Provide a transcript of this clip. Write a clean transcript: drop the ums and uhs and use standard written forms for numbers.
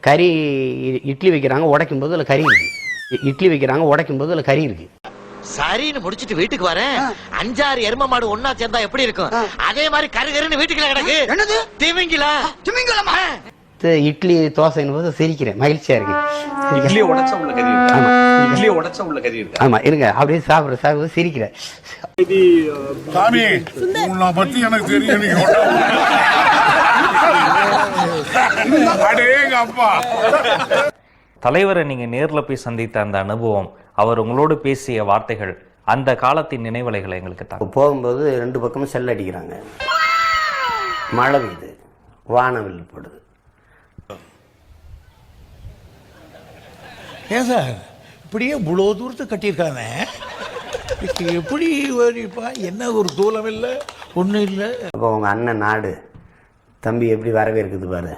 கறி இட்லி வைக்கிறாங்க, உடைக்கும் போது அதில் கறி இருக்கு. இட்லி வைக்கிறாங்க, உடைக்கும் போது அதில் கறி இருக்கு. சரின்னு முடிச்சிட்டு வீட்டுக்கு வரேன், 5-6 எரும மாடு ஒன்னா சேர்ந்தா எப்படி இருக்கும், அதே மாதிரி கருகருன்னு வீட்டுக்குள்ள கிடக்கு. என்னது திமிங்கிலா? திமிங்கலமா? இட்லி தோசைன்னு போது சிரிக்கிறேன், மகிழ்ச்சியா இருக்கு. இட்லியை உடைச்சா உள்ள கறி இருக்கு. ஆமா, இட்லியை உடைச்சா உள்ள கறி இருக்கு. ஆமா, இருங்க அப்படியே சாப்பிட சிரிக்கிறேன். சாமி உன்னை பத்தி எனக்கு தெரியும். அப்பா தலைவரை நீங்க நேர்ல போய் சந்தித்த அந்த அனுபவம், அவர் உங்களோடு பேசிய வார்த்தைகள், அந்த காலத்தின் நினைவலைகளை எங்களுக்கு தான். போகும்போது 2 பக்கமும் செல் அடிக்கிறாங்க, மழை பெய்யுது, வானவில் போடுது. ஏன் சார் இப்படியே இவ்வளோ தூரத்தை கட்டியிருக்காங்க, எப்படி வரிப்பா? என்ன ஒரு தூரம் இல்லை, ஒன்றும் இல்லை. அப்போ உங்க அண்ணன் நாடு தம்பி எப்படி வரவேற்குது பாரு.